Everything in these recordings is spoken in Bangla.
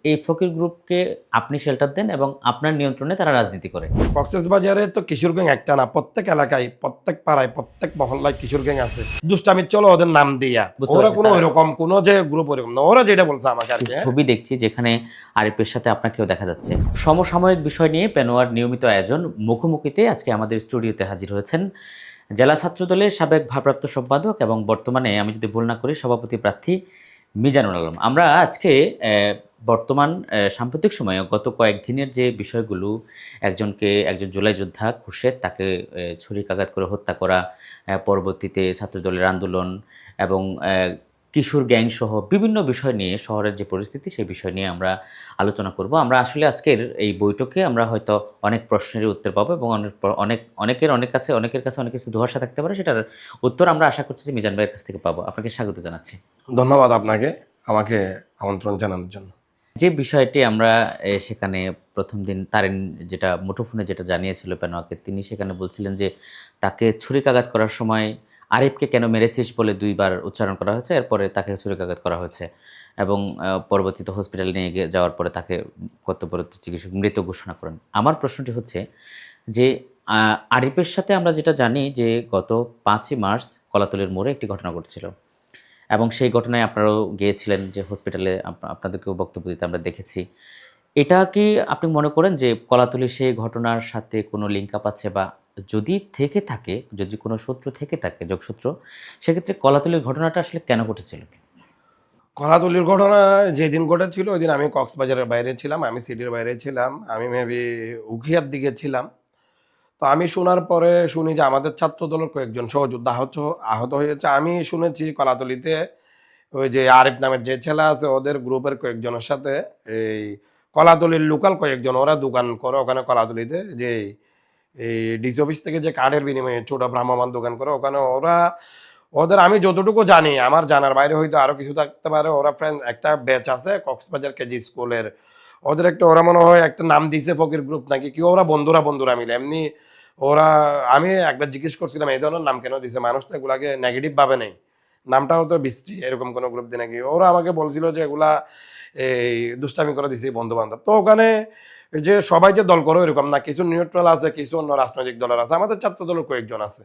এই ফকির গ্রুপকে আপনি শেল্টার দেন এবং আপনার নিয়ন্ত্রণে তারা রাজনীতি করে। কক্সবাজারে তো কিশোর গ্যাং একটা না, প্রত্যেক এলাকায়, প্রত্যেক পাড়ায়, প্রত্যেক মহল্লায় কিশোর গ্যাং আছে। দুষ্টামি চলো ওদের নাম দিয়া, বুঝতে ওরা পারছি, কোনো ওইরকম কোনো যে গ্রুপ ওইরকম না, ওরা যেটা বলছে আমাকে আর কি। ছবি দেখছি যেখানে আরিফের সাথে আপনাকেও দেখা যাচ্ছে। সমসাময়িক বিষয় নিয়ে পেনোয়ার নিয়মিত আয়োজন মুখোমুখিতে আজকে আমাদের স্টুডিওতে হাজির হয়েছেন জেলা ছাত্রদলের সাবেক ভারপ্রাপ্ত সম্পাদক এবং বর্তমানে, আমি যদি ভুল না করি, সভাপতি প্রার্থী মিজানুল আলম। আমরা আজকে বর্তমান সাম্প্রতিক সময়ে গত কয়েকদিনের যে বিষয়গুলো, একজন জুলাই যোদ্ধা খুরশেদ, তাকে ছুরিকাঘাত করে হত্যা করা, পরবর্তীতে ছাত্রদলের আন্দোলন এবং কিশোর গ্যাং সহ বিভিন্ন বিষয় নিয়ে শহরের যে পরিস্থিতি, সেই বিষয় নিয়ে আমরা আলোচনা করব। আমরা আসলে আজকের এই বৈঠকে আমরা হয়তো অনেক প্রশ্নের উত্তর পাবো এবং অনেকের কাছে অনেক কিছু ধোঁয়াশা থাকতে পারে, সেটার উত্তর আমরা আশা করছি যে মিজান ভাইয়ের কাছ থেকে পাবো। আপনাকে স্বাগত জানাচ্ছি। ধন্যবাদ আপনাকে আমাকে আমন্ত্রণ জানানোর জন্য। যে বিষয়টি আমরা সেখানে প্রথম দিন তারিন যেটা মুঠোফোনে যেটা জানিয়েছিল পেনোয়াকে, তিনি সেখানে বলছিলেন যে তাকে ছুরিকাঘাত করার সময় আরিফকে কেন মেরেছিস বলে ২ বার উচ্চারণ করা হয়েছে, এরপরে তাকে ছুরিকাঘাত করা হয়েছে এবং পরবর্তীতে হসপিটালে নিয়ে যাওয়ার পরে তাকে কর্তব্যরত চিকিৎসক মৃত ঘোষণা করেন। আমার প্রশ্নটি হচ্ছে যে আরিফের সাথে আমরা যেটা জানি যে গত ৫ই মার্চ কলাতলির মোড়ে একটি ঘটনা ঘটছিল এবং সেই ঘটনায় আপনারাও গিয়েছিলেন, যে হসপিটালে আপনাদেরকেও বক্তব্য দিতে আমরা দেখেছি। এটা কি আপনি মনে করেন যে কলাতলির সেই ঘটনার সাথে কোনো লিঙ্ক আপ আছে, বা যদি থেকে থাকে, যদি কোনো শত্রু থেকে থাকে, যোগসূত্র, সেক্ষেত্রে কলাতলির ঘটনাটা আসলে কেন ঘটেছিল? কলাতলির ঘটনা যেদিন ঘটেছিল ওই দিন আমি কক্সবাজারের বাইরে ছিলাম, আমি সিটির বাইরে ছিলাম, আমি মেবি উখিয়ার দিকে ছিলাম। তো আমি শোনার পরে শুনি যে আমাদের ছাত্রদলের কয়েকজন সহযোদ্ধা আহত হয়েছে। আমি শুনেছি কলাতলিতে ওই যে আরিফ নামের যে ছেলে আছে ওদের গ্রুপের কয়েকজনের সাথে এই কলাতলির লোকাল কয়েকজন, ওরা দোকান করে ওখানে কলাতলিতে, যে এই ডিসি অফিস থেকে যে কার্ডের বিনিময়ে ছোট ভ্রাম্যমান দোকান করে ওখানে ওদের আমি যতটুকু জানি, আমার জানার বাইরে হয়তো আরো কিছু থাকতে পারে, ওরা ফ্রেন্ড একটা ব্যাচ আছে কক্সবাজার কেজি স্কুলের, ওদের একটা, ওরা মনে হয় একটা নাম দিছে ফকির গ্রুপ নাকি কি, ওরা বন্ধুরা মিলে এমনি ওরা। আমি একবার জিজ্ঞেস করছিলাম এই ধরনের নাম কেন দিছে, মানুষ তো এগুলাকে নেগেটিভ ভাবে নেই, নামটাও তো বৃষ্টি এরকম কোনো গ্রুপ দিয়ে নাকি। ওরা আমাকে বলছিল যে এগুলা এই দুষ্টামি করে দিছে বন্ধু বান্ধব। তো ওখানে যে সবাই যে দল করে এরকম না, কিছু নিউট্রাল আছে, কিছু অন্য রাজনৈতিক দলের আছে, আমাদের ছাত্র দলের কয়েকজন আছে।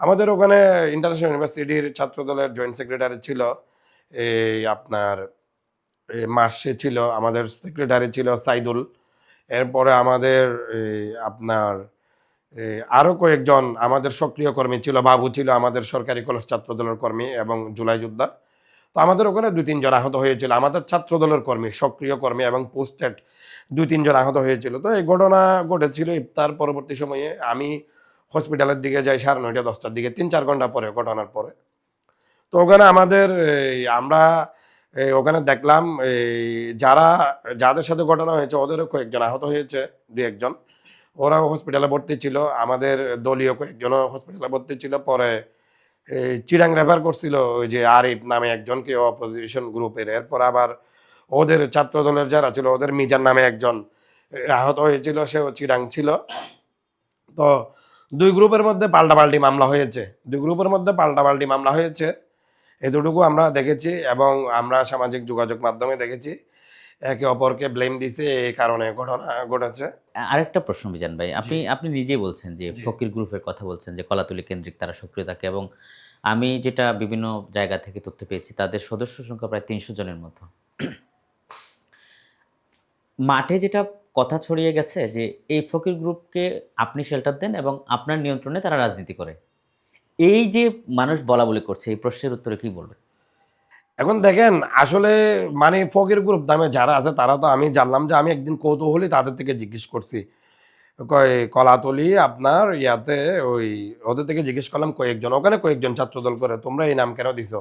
আমাদের ওখানে ইন্টারন্যাশনাল ইউনিভার্সিটির ছাত্র দলের জয়েন্ট সেক্রেটারি ছিল এই আপনার মার্শে ছিল, আমাদের সেক্রেটারি ছিল সাইদুল, এরপরে আমাদের আপনার আরো কয়েকজন আমাদের সক্রিয় কর্মী ছিল, বাবু ছিল আমাদের সরকারি কলেজ ছাত্র দলের কর্মী এবং জুলাই যোদ্ধা। তো আমাদের ওখানে ২-৩ জন আহত হয়েছিল, আমাদের ছাত্র দলের কর্মী, সক্রিয় কর্মী এবং পোস্টেড ২-৩ জন আহত হয়েছিল। তো এই ঘটনা ঘটেছিল ইফতার পরবর্তী সময়ে। আমি হসপিটালের দিকে যাই ৯:৩০ ১০টার দিকে, ৩-৪ ঘন্টা পরে ঘটনার পরে। তো ওখানে আমাদের আমরা ওখানে দেখলাম যাদের সাথে ঘটনা হয়েছে ওদেরও কয়েকজন আহত হয়েছে, ২-১ জন, ওরাও হসপিটালে ভর্তি ছিল, আমাদের দলীয় কয়েকজনও হসপিটালে ভর্তি ছিল। পরে চিরাং রেফার করছিল ওই যে আরিফ নামে একজনকে, অপোজিশন গ্রুপের। এরপর আবার ওদের ছাত্র দলের যারা ছিল ওদের মিজান নামে একজন আহত হয়েছিল, সেও চিরাং ছিল। তো দুই গ্রুপের মধ্যে পাল্টাপাল্টি মামলা হয়েছে, এতটুকু আমরা দেখেছি এবং আমরা সামাজিক যোগাযোগ মাধ্যমে দেখেছি একে অপরকে ব্লেম দিছে, এই কারণে ঘটনা ঘটেছে। আরেকটা প্রশ্ন মিজান ভাই, জি আপনি নিজেই বলছেন যে জি ফকির গ্রুপের কথা বলছেন, যে কলাতলি কেন্দ্রিক তারা সক্রিয় থাকে এবং আমি যেটা বিভিন্ন জায়গা থেকে তথ্য পেয়েছি, তাদের সদস্য সংখ্যা প্রায় ৩০০ জনের মতো। মাঠে যেটা কথা ছড়িয়ে গেছে যে এই ফকির গ্রুপকে আপনি শেল্টার দেন এবং আপনার নিয়ন্ত্রণে তারা রাজনীতি করে। এই যে মানুষ বলাবলি করছে, এই প্রশ্নের উত্তরে কি বলবেন? এখন দেখেন আসলে মানে ফকির গ্রুপ নামে যারা আছে তারা তো, আমি জানলাম যে আমি একদিন কৌতূহলী তাদের থেকে জিজ্ঞেস করছি, কলাতলি আপনার ইয়াতে ওই ওদের থেকে জিজ্ঞেস করলাম কয়েকজন, ওখানে কয়েকজন ছাত্রদল করে, তোমরা এই নাম কেন দিছো?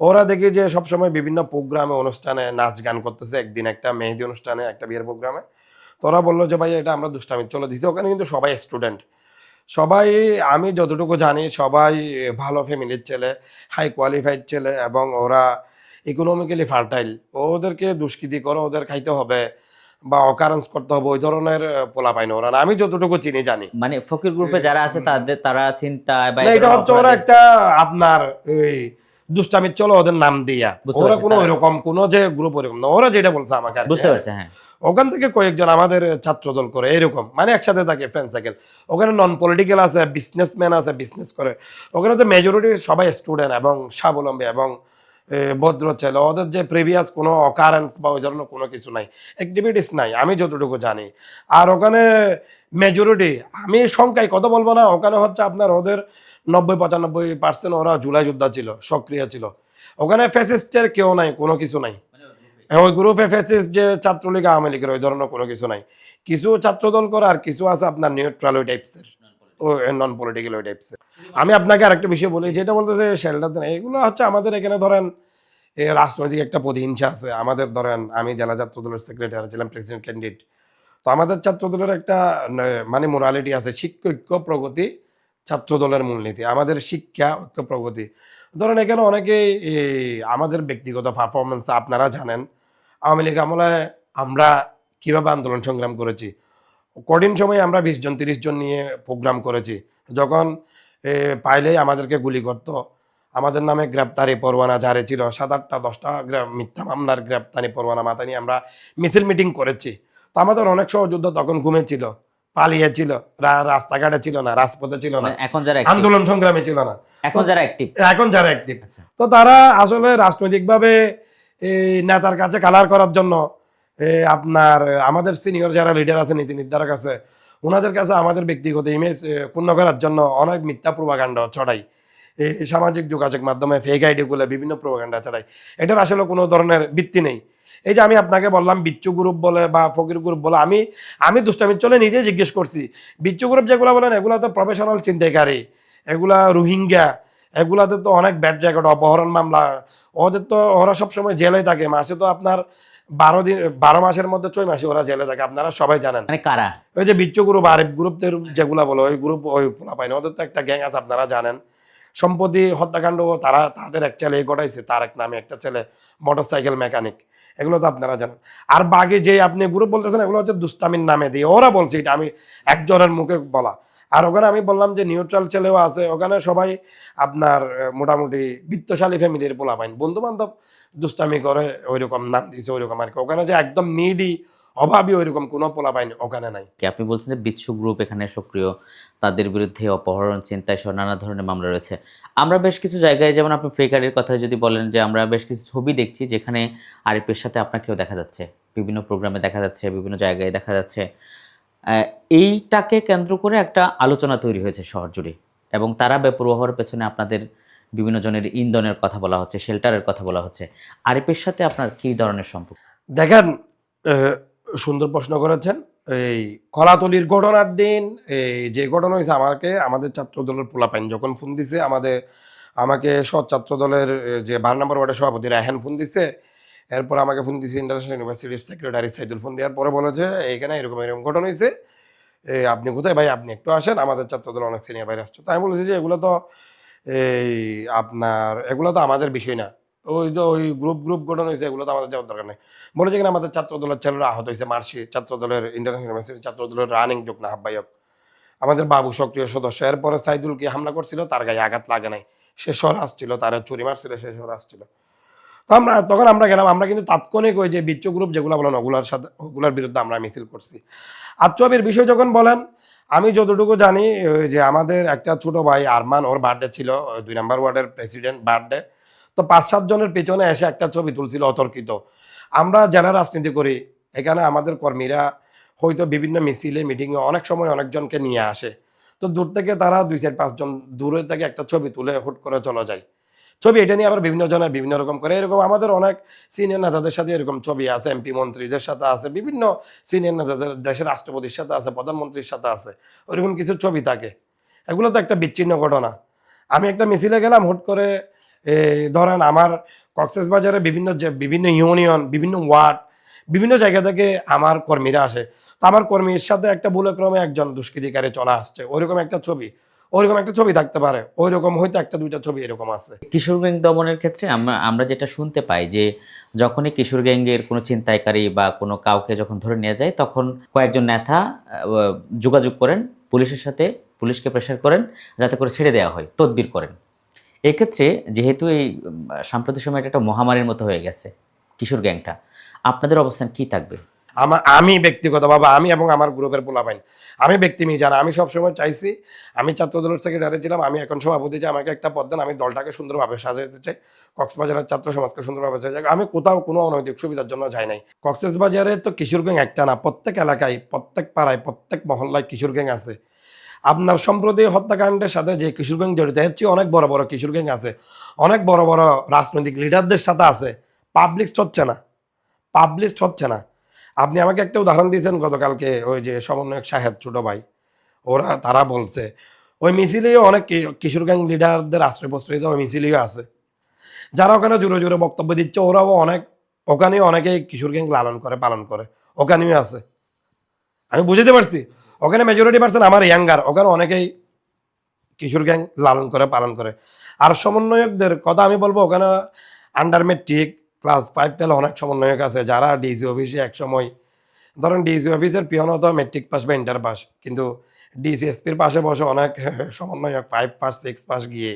ওরা দেখি যে সবসময় বিভিন্ন প্রোগ্রামে অনুষ্ঠানে নাচ গান করতেছে, একদিন একটা মেহেদি অনুষ্ঠানে, একটা বিয়ের প্রোগ্রামে। তো ওরা বললো যে ভাই এটা আমরা দুষ্টামি চলে দিছি। ওখানে কিন্তু সবাই স্টুডেন্ট, সবাই, আমি যতটুকু জানি সবাই ভালো ফ্যামিলির ছেলে, হাই কোয়ালিফাইড ছেলে, এবং ওরা ইকোনমিক্যালি ফার্টাইল। ওদেরকে দুষ্কৃতি করে ওদের খাইতে হবে বা অকারেন্স করতে হবে, ওই ধরনের পোলা পাই না ওরা, না আমি যতটুকু চিনি জানি। মানে ফকির গ্রুপে যারা আছে তারা চিন্তায় বা না এই এটা ধরনের হচ্ছে ওরা অপরাধে। একটা আপনার ওই দুষ্টামির চলো ওদের নাম দিয়া, বুঝতে ওরা পারছি, কোনো ওইরকম কোনো যে গ্রুপ ওইরকম না, ওরা যেটা বলছে আমাকে আর কি, বুঝতে পারছি, হ্যাঁ। ওখান থেকে কয়েকজন আমাদের ছাত্রদল করে এরকম, মানে একসাথে থাকে ফ্রেন্ড সার্কেল। ওখানে নন পলিটিক্যাল আছে, বিজনেসম্যান আছে, বিজনেস করে। ওখানে তো মেজরিটি সবাই স্টুডেন্ট এবং স্বাবলম্বী এবং ভদ্র ছেলে। ওদের যে প্রিভিয়াস কোনো অকারেন্স বা ওই ধরনের কোনো কিছু নাই, অ্যাক্টিভিটিস নাই আমি যতটুকু জানি। আর ওখানে মেজরিটি, আমি সংখ্যায় কত বলবো না, ওখানে হচ্ছে আপনার ওদের 90-95% ওরা জুলাই যোদ্ধা ছিল, সক্রিয় ছিল। ওখানে ফ্যাসিস্টের কেউ নাই, কোনো কিছু নাই। ওই গ্রুপে ফেসিস যে ছাত্রলীগ আওয়ামী লীগের ওই ধরনের কোনো কিছু নাই। কিছু ছাত্রদল করে আর কিছু আছে আপনার নিউট্রাল ওই টাইপসের, ও নন পলিটিক্যাল ওই টাইপসের। আমি আপনাকে আরেকটা বিষয় বলি, যেটা বলতেছে শেল্টার দেন, এগুলো হচ্ছে আমাদের এখানে ধরেন রাজনৈতিক একটা প্রতিহিংসা আছে আমাদের। ধরেন আমি জেলা ছাত্রদলের সেক্রেটারি ছিলাম, প্রেসিডেন্ট ক্যান্ডিডেট। তো আমাদের ছাত্রদলের একটা মানে মোরালিটি আছে, শিক্ষা ঐক্য প্রগতি ছাত্রদলের মূলনীতি, আমাদের শিক্ষা ঐক্য প্রগতি। ধরেন এখানে অনেকেই আমাদের ব্যক্তিগত পারফরমেন্স আপনারা জানেন, আওয়ামী লীগ আমলে আমরা কিভাবে আন্দোলন সংগ্রাম করেছি। কঠিন সময়ে আমরা 20 জন 30 জন নিয়ে প্রোগ্রাম করেছি। যখন পাইলেই আমাদেরকে গুলি করত, আমাদের নামে গ্রেপ্তারি পরোয়ানা জারি ছিল, 7-8টা 10টা মিথ্যা মামলার গ্রেপ্তারি পরোয়ানা মাথায় নিয়ে আমরা মিছিল মিটিং করেছি। তো আমাদের অনেক সহযোদ্ধা তখন ঘুমেছিল, পালিয়েছিল, রাস্তাঘাটে ছিল না, রাজপথে ছিল না, মানে এখন যারা active, আন্দোলন সংগ্রামে ছিল না। এখন যারা অ্যাক্টিভ, এখন যারা অ্যাক্টিভ, আচ্ছা, তো তারা আসলে রাজনৈতিকভাবে এই নেতার কাছে কালার করার জন্য আপনার আমাদের সিনিয়র যারা লিডার আছে, নীতি নির্ধারক আছে, ওনাদের কাছে আমাদের ব্যক্তিগত ইমেজ পূর্ণ করার জন্য অনেক মিথ্যা প্রোপাগান্ডা ছড়াই। এই সামাজিক যোগাযোগ মাধ্যমে ফেক আইডি গুলো বিভিন্ন প্রোপাগান্ডা ছড়াই। এটার আসলে কোনো ধরনের ভিত্তি নেই। এই যে আমি আপনাকে বললাম বিচ্ছু গ্রুপ বলে বা ফকির গ্রুপ বলে, আমি দুষ্টামির চলে নিজে জিজ্ঞেস করছি, বিচ্ছু গ্রুপ যেগুলো বলেন এগুলো তো প্রফেশনাল ছিনতাইকারী, এগুলা রোহিঙ্গা, এগুলাতে তো অনেক ব্যাড রেকর্ড, অপহরণ মামলা। ওদের তো ওরা সবসময় জেলে থাকে, মাসে তো আপনার 12 দিন, 12 মাসের মধ্যে 6 মাসে ওরা জেলে থাকে, আপনারা সবাই জানেন। মানে কারা? ওই যে বিচ্ছু গ্রুপ, আরিফ গ্রুপ যেগুলা বলো, ওই গ্রুপ ওই পোলাপাইন, ওদের তো একটা গ্যাং আছে আপনারা জানেন। সম্প্রতি হত্যাকাণ্ড তারা তাদের এক ছেলে ঘটাইছে, তার এক নামে একটা ছেলে মোটরসাইকেল মেকানিক, এগুলো তো আপনারা জানেন। আর বাকি যে আপনি গ্রুপ বলতেছেন এগুলো হচ্ছে দুষ্টামির নামে দিয়ে ওরা বলছে, এটা আমি একজনের মুখে বলা। আর ওখানে আমি বললাম যে নিউট্রাল ছেলেও আছে, ওখানে সবাই আপনার মোটামুটি বিত্তশালী ফ্যামিলির পোলাপাইন, বন্ধু বান্ধব দুষ্টামি করে ওইরকম নাম দিয়েছে ওইরকম আর কি। ওখানে যে একদম নিডি অভাবী ওইরকম কোনো পোলাপাইন ওখানে নাই। আপনি বলছেন যে বিচ্ছু গ্রুপ এখানে সক্রিয়, তাদের বিরুদ্ধে অপহরণ, ছিনতাই সহ নানা ধরনের মামলা রয়েছে। আমরা বেশ কিছু জায়গায়, যেমন আপনি ফেকারের কথা যদি বলেন, যে আমরা বেশ কিছু ছবি দেখছি যেখানে আরিফের সাথে আপনাকেও দেখা যাচ্ছে, বিভিন্ন প্রোগ্রামে দেখা যাচ্ছে, বিভিন্ন জায়গায় দেখা যাচ্ছে। এইটাকে কেন্দ্র করে একটা আলোচনা তৈরি হয়েছে শহর জুড়ে, এবং তারা বেপরোয়া হওয়ার পেছনে আপনাদের বিভিন্ন জনের ইন্ধনের কথা বলা হচ্ছে, শেল্টারের কথা বলা হচ্ছে। আরিফের সাথে আপনার কী ধরনের সম্পর্ক? দেখেন, সুন্দর প্রশ্ন করেছেন। এই কলাতলির ঘটনার দিন যে ঘটনা হয়েছে, আমাদের ছাত্রদলের পোলাপাইন যখন ফোন দিছে, আমাকে সৎ ছাত্রদলের যে 12 নম্বর ওয়ার্ডের সভাপতি রায়হান ফোন দিছে। এরপর আমাকে ফোন দিছে ইন্টারন্যাশনাল ইউনিভার্সিটির সেক্রেটারি সাইদুল ফোন দেওয়ার পরে বলেছে এখানে এরকম এরকম ঘটনা হয়েছে, আপনি কোথায় ভাই, আপনি একটু আসেন, আমাদের ছাত্রদল অনেক সিনিয়র ভাই আসছে। তাই আমি বলেছি যে এই এগুলো তো আমাদের বিষয় না, ওই গ্রুপ ঘটনা হয়েছে, এগুলো তো আমাদের যাওয়ার দরকার নেই। বলে যে কিনা আমাদের ছাত্রদলের ছেলেরা আহত হয়েছে, মার্শি ছাত্রদলের ইন্টারন্যাশনাল ইউনিভার্সিটি ছাত্রদলের রানিং যুগ্ম আহ্বায়ক, আমাদের বাবু সক্রিয় সদস্য। এরপরে সাইদুলকে হামলা করছিল, তার গায়ে আঘাত লাগে নাই, সে সর আসছিল, তারা চুরি মারছিল, সে সর আসছিল। তো তখন আমরা গেলাম, আমরা কিন্তু তাৎক্ষণিক ওই যে বিচ্ছু গ্রুপ যেগুলো বলেন ওগুলোর বিরুদ্ধে আমরা মিছিল করছি। আচ্ছবের বিষয় যখন বলেন, আমি যতটুকু জানি ওই যে আমাদের একটা ছোট ভাই আরমান, ওর বার্থডে ছিল, 2 নম্বর ওয়ার্ডের প্রেসিডেন্ট বার্থডে। তো 5-7 জনের পেছনে এসে একটা ছবি তুলছিল অতর্কিত। আমরা যারা রাজনীতি করি এখানে আমাদের কর্মীরা হয়তো বিভিন্ন মিছিলে মিটিংয়ে অনেক সময় অনেকজনকে নিয়ে আসে। তো দূর থেকে তারা 2-4-5 জন দূরে থেকে একটা ছবি তুলে হুট করে চলে যায়। ছবি এটা নিয়ে আবার বিভিন্ন জনের বিভিন্ন রকম করে, এরকম আমাদের অনেক সিনিয়র নেতাদের সাথে এরকম ছবি আছে, এমপি মন্ত্রীদের সাথে আছে, বিভিন্ন সিনিয়র নেতাদের, দেশের রাষ্ট্রপতির সাথে আছে, প্রধানমন্ত্রীর সাথে আছে, ওইরকম কিছু ছবি থাকে। এগুলো তো একটা বিচ্ছিন্ন ঘটনা। আমি একটা মিছিলে গেলাম, হুট করে ধরেন আমার কক্সবাজারে বিভিন্ন ইউনিয়ন, বিভিন্ন ওয়ার্ড, বিভিন্ন জায়গা থেকে আমার কর্মীরা আসে। তো আমার কর্মীর সাথে একটা ভুলক্রমে একজন দুষ্কৃতিকারী চলে আসছে, ওইরকম একটা ছবি থাকতে পারে, ওইরকম হয়তো 1-2টা ছবি এরকম আছে। কিশোর গ্যাং দমনের ক্ষেত্রে আমরা আমরা যেটা শুনতে পাই, যে যখনই কিশোর গ্যাংয়ের কোনো ছিনতাইকারী বা কোনো কাউকে যখন ধরে নিয়ে যায়, তখন কয়েকজন নেতা যোগাযোগ করেন পুলিশের সাথে, পুলিশকে প্রেশার করেন যাতে করে ছেড়ে দেওয়া হয়, তদবির করেন। এক্ষেত্রে যেহেতু এই সাম্প্রতিক সময় এটা একটা মহামারীর মতো হয়ে গেছে কিশোর গ্যাংটা, আপনাদের অবস্থান কি থাকবে? আমি ব্যক্তিগতভাবে আমি এবং আমার গ্রুপের পোলাপাইন আমি জানা আমি সবসময় চাইছি আমি ছাত্রদলের সেক্রেটারি ছিলাম আমি এখন সভাপতি যে আমাকে একটা পদ দেন আমি দলটাকে সুন্দরভাবে সাজাতে চাই কক্সবাজারের ছাত্র সমাজকে সুন্দরভাবে সাজাই আমি কোথাও কোনো অনৈতিক সুবিধার জন্য যাই নাই কক্সবাজারে তো কিশোর গ্যাং একটা না প্রত্যেক এলাকায় প্রত্যেক পাড়ায় প্রত্যেক মহল্লায় কিশোর গ্যাং আছে আপনার সম্প্রতি হত্যাকাণ্ডের সাথে যে কিশোর গ্যাং জড়িত এর চেয়ে অনেক বড় বড় কিশোর গ্যাং আছে অনেক বড় বড় রাজনৈতিক লিডারদের সাথে আছে পাবলিক হচ্ছে না পাবলিশ হচ্ছে না আপনি আমাকে একটা উদাহরণ দিয়েছেন গতকালকে ওই যে সমন্বয়ক সাহেব ছোট ভাই তারা বলছে ওই মিছিলেও অনেক কিশোর গ্যাং লিডারদের আশ্রয় প্রশ্রয়িত ওই মিছিলেও আছে যারা ওখানে জোরে জোরে বক্তব্য দিচ্ছে ওরাও অনেক ওখানেও অনেকেই কিশোর গ্যাং লালন করে পালন করে ওখানেও আছে আমি বুঝতে পারছি ওখানে মেজরিটি পার্সেন্ট আমার ইয়াঙ্গার ওখানে অনেকেই কিশোর গ্যাং লালন করে পালন করে আর সমন্বয়কদের কথা আমি বলবো ওখানে আন্ডার মেট্রিক ক্লাস 5 পেলে অনেক সমন্বয়ক আছে যারা ডিসি অফিসে একসময় ধরেন ডিসি অফিসের পিয়ন হতো মেট্রিক পাস বা ইন্টার পাস কিন্তু ডিসি এসপির পাশে বসে অনেক সমন্বয়ক 5 পাস 6 পাস গিয়ে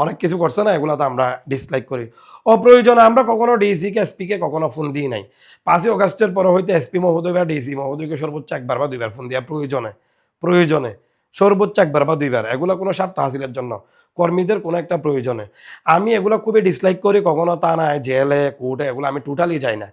অনেক কিছু করছে না এগুলো তো আমরা ডিসলাইক করি অপ্রয়োজনে আমরা কখনো ডিসিকে এসপিকে কখনো ফোন দিই নাই 5ই অগাস্টের পরে হইতে এসপি মহোদয় বা ডিসি মহোদয়কে সর্বোচ্চ একবার বা দুইবার ফোন দেওয়া প্রয়োজনে প্রয়োজনে সর্বোচ্চ একবার বা দুইবার এগুলো কোনো স্বার্থ হাসিলের জন্য কর্মীদের কোনো একটা প্রয়োজনে আমি এগুলো খুবই ডিসলাইক করি কখনো তা নাই জেলে কোর্টে এগুলো আমি টোটালি যাই না